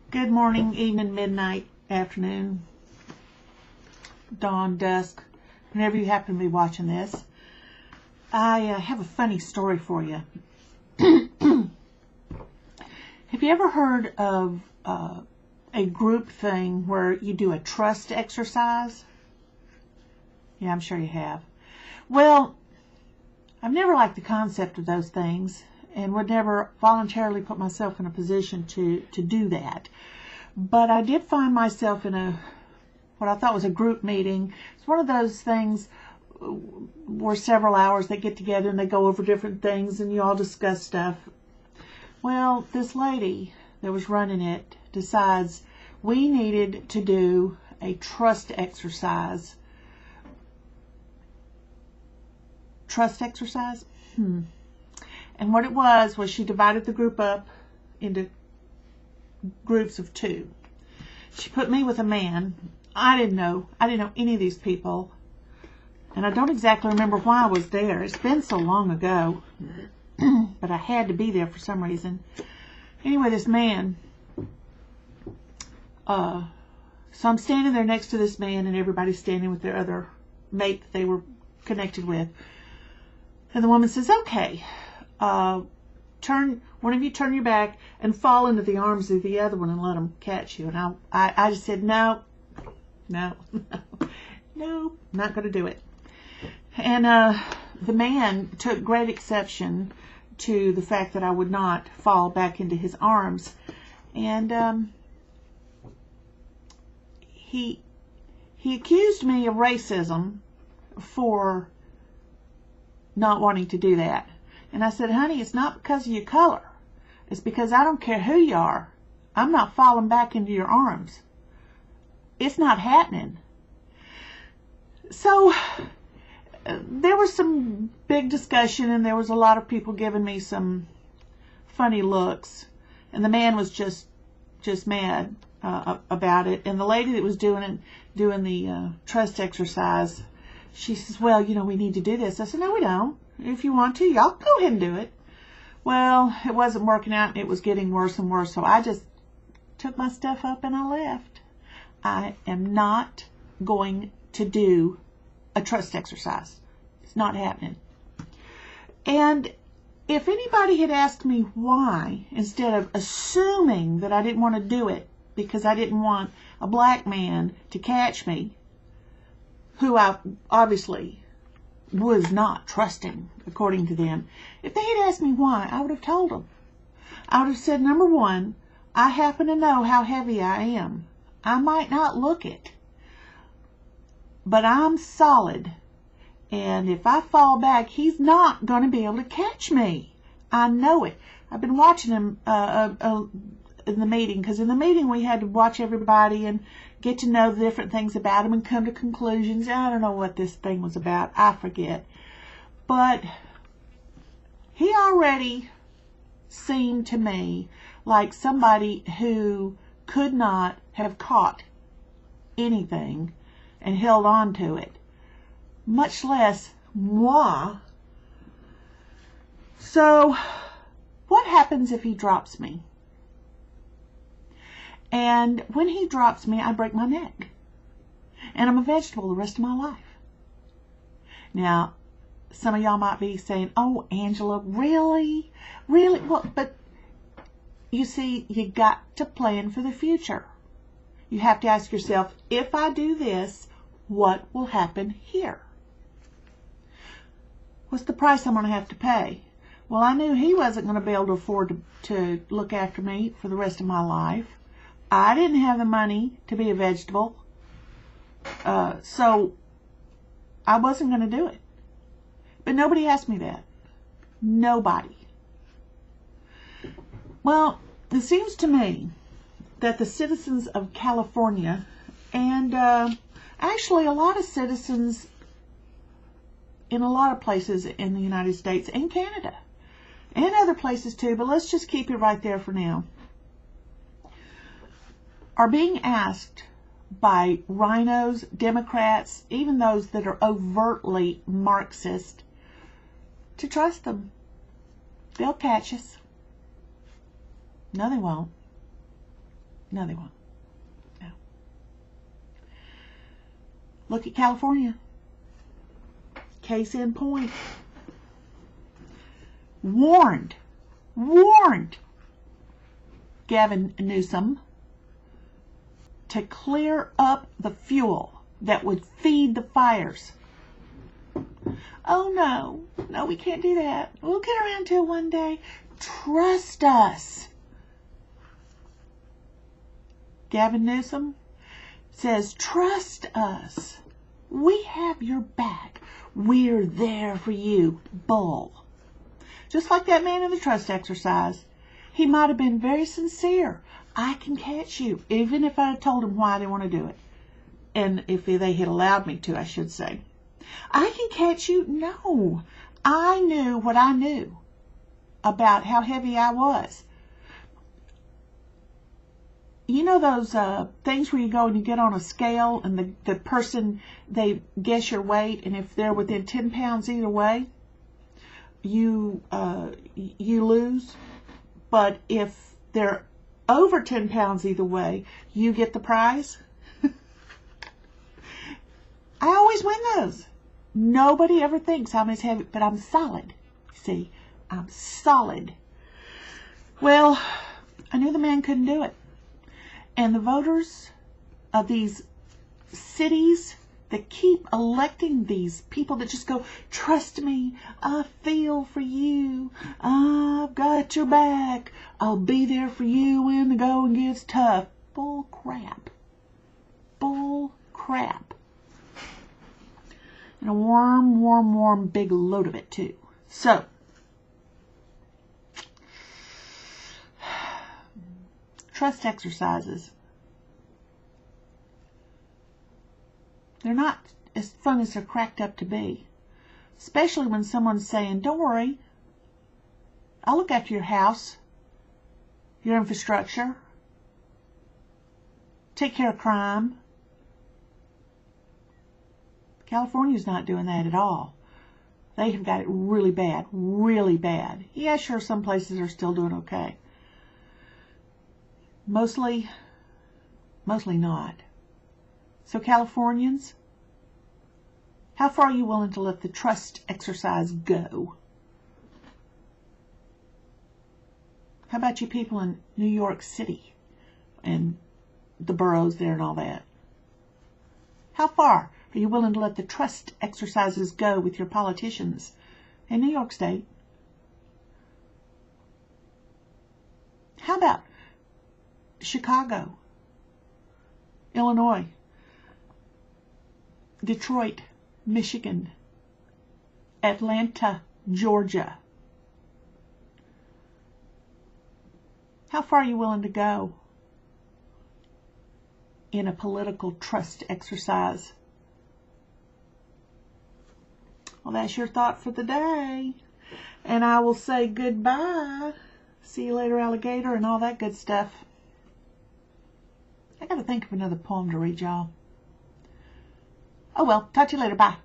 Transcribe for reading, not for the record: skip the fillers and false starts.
Good morning, evening, midnight, afternoon, dawn, dusk, whenever you happen to be watching this. I have a funny story for you. Have you ever heard of a group thing where you do a trust exercise? Yeah, I'm sure you have. Well, I've never liked the concept of those things and would never voluntarily put myself in a position to do that. But I did find myself in what I thought was a group meeting. It's one of those things where several hours they get together and they go over different things and you all discuss stuff. Well, this lady that was running it decides we needed to do a trust exercise. Trust exercise? And what it was she divided the group up into groups of two. She put me with a man. I didn't know any of these people. And I don't exactly remember why I was there. It's been so long ago. But I had to be there for some reason. Anyway, this man. So I'm standing there next to this man and everybody's standing with their other mate that they were connected with. And the woman says, okay, one of you turn your back and fall into the arms of the other one and let them catch you. And I just said, no, not going to do it. And the man took great exception to the fact that I would not fall back into his arms. And he accused me of racism for not wanting to do that. And I said, honey, it's not because of your color. It's because I don't care who you are. I'm not falling back into your arms. It's not happening. So there was some big discussion and there was a lot of people giving me some funny looks. And the man was just mad about it. And the lady that was doing the trust exercise, she says, well, we need to do this. I said, no, we don't. If you want to, y'all go ahead and do it. Well, it wasn't working out. It was getting worse and worse. So I just took my stuff up and I left. I am not going to do a trust exercise. It's not happening. And if anybody had asked me why, instead of assuming that I didn't want to do it because I didn't want a black man to catch me, who I obviously was not trusting, according to them. If they had asked me why, I would have told them. I would have said, number one, I happen to know how heavy I am. I might not look it, but I'm solid. And if I fall back, he's not going to be able to catch me. I know it. I've been watching him in the meeting, because in the meeting we had to watch everybody and get to know the different things about him and come to conclusions. I don't know what this thing was about. I forget. But he already seemed to me like somebody who could not have caught anything and held on to it, much less moi. So what happens if he drops me? And when he drops me, I break my neck. And I'm a vegetable the rest of my life. Now, some of y'all might be saying, oh, Angela, really? Really? Well, but you see, you got to plan for the future. You have to ask yourself, if I do this, what will happen here? What's the price I'm going to have to pay? Well, I knew he wasn't going to be able to afford to look after me for the rest of my life. I didn't have the money to be a vegetable, so I wasn't going to do it. But nobody asked me that. Nobody. Well, it seems to me that the citizens of California and actually a lot of citizens in a lot of places in the United States and Canada and other places too, but let's just keep it right there for now, are being asked by rhinos, Democrats, even those that are overtly Marxist, to trust them. They'll catch us. No, they won't. No, they won't. No. Look at California. Case in point. Warned Gavin Newsom to clear up the fuel that would feed the fires. Oh no, we can't do that. We'll get around to it one day. Trust us. Gavin Newsom says, trust us. We have your back. We're there for you. Bull. Just like that man in the trust exercise. He might have been very sincere. I can catch you, even if I had told him why I didn't want to do it. And if they had allowed me to, I should say. I can catch you. No. I knew what I knew about how heavy I was. You know those things where you go and you get on a scale and the person, they guess your weight, and if they're within 10 pounds either way, you lose. But if they're over 10 pounds either way, you get the prize. I always win those. Nobody ever thinks I'm as heavy, but I'm solid. See, I'm solid. Well, I knew the man couldn't do it. And the voters of these cities that keep electing these people that just go, trust me, I feel for you, I've got your back, I'll be there for you when the going gets tough. Bull crap. Bull crap. And a warm big load of it too. So, trust exercises. They're not as fun as they're cracked up to be. Especially when someone's saying, don't worry, I'll look after your house, your infrastructure, take care of crime. California's not doing that at all. They have got it really bad, really bad. Yeah, sure, some places are still doing okay. Mostly not. So Californians, how far are you willing to let the trust exercise go? How about you people in New York City and the boroughs there and all that? How far are you willing to let the trust exercises go with your politicians in New York State? How about Chicago, Illinois, Detroit, Michigan, Atlanta, Georgia? How far are you willing to go in a political trust exercise? Well, that's your thought for the day. And I will say goodbye. See you later, alligator, and all that good stuff. I got to think of another poem to read y'all. Oh well, talk to you later. Bye.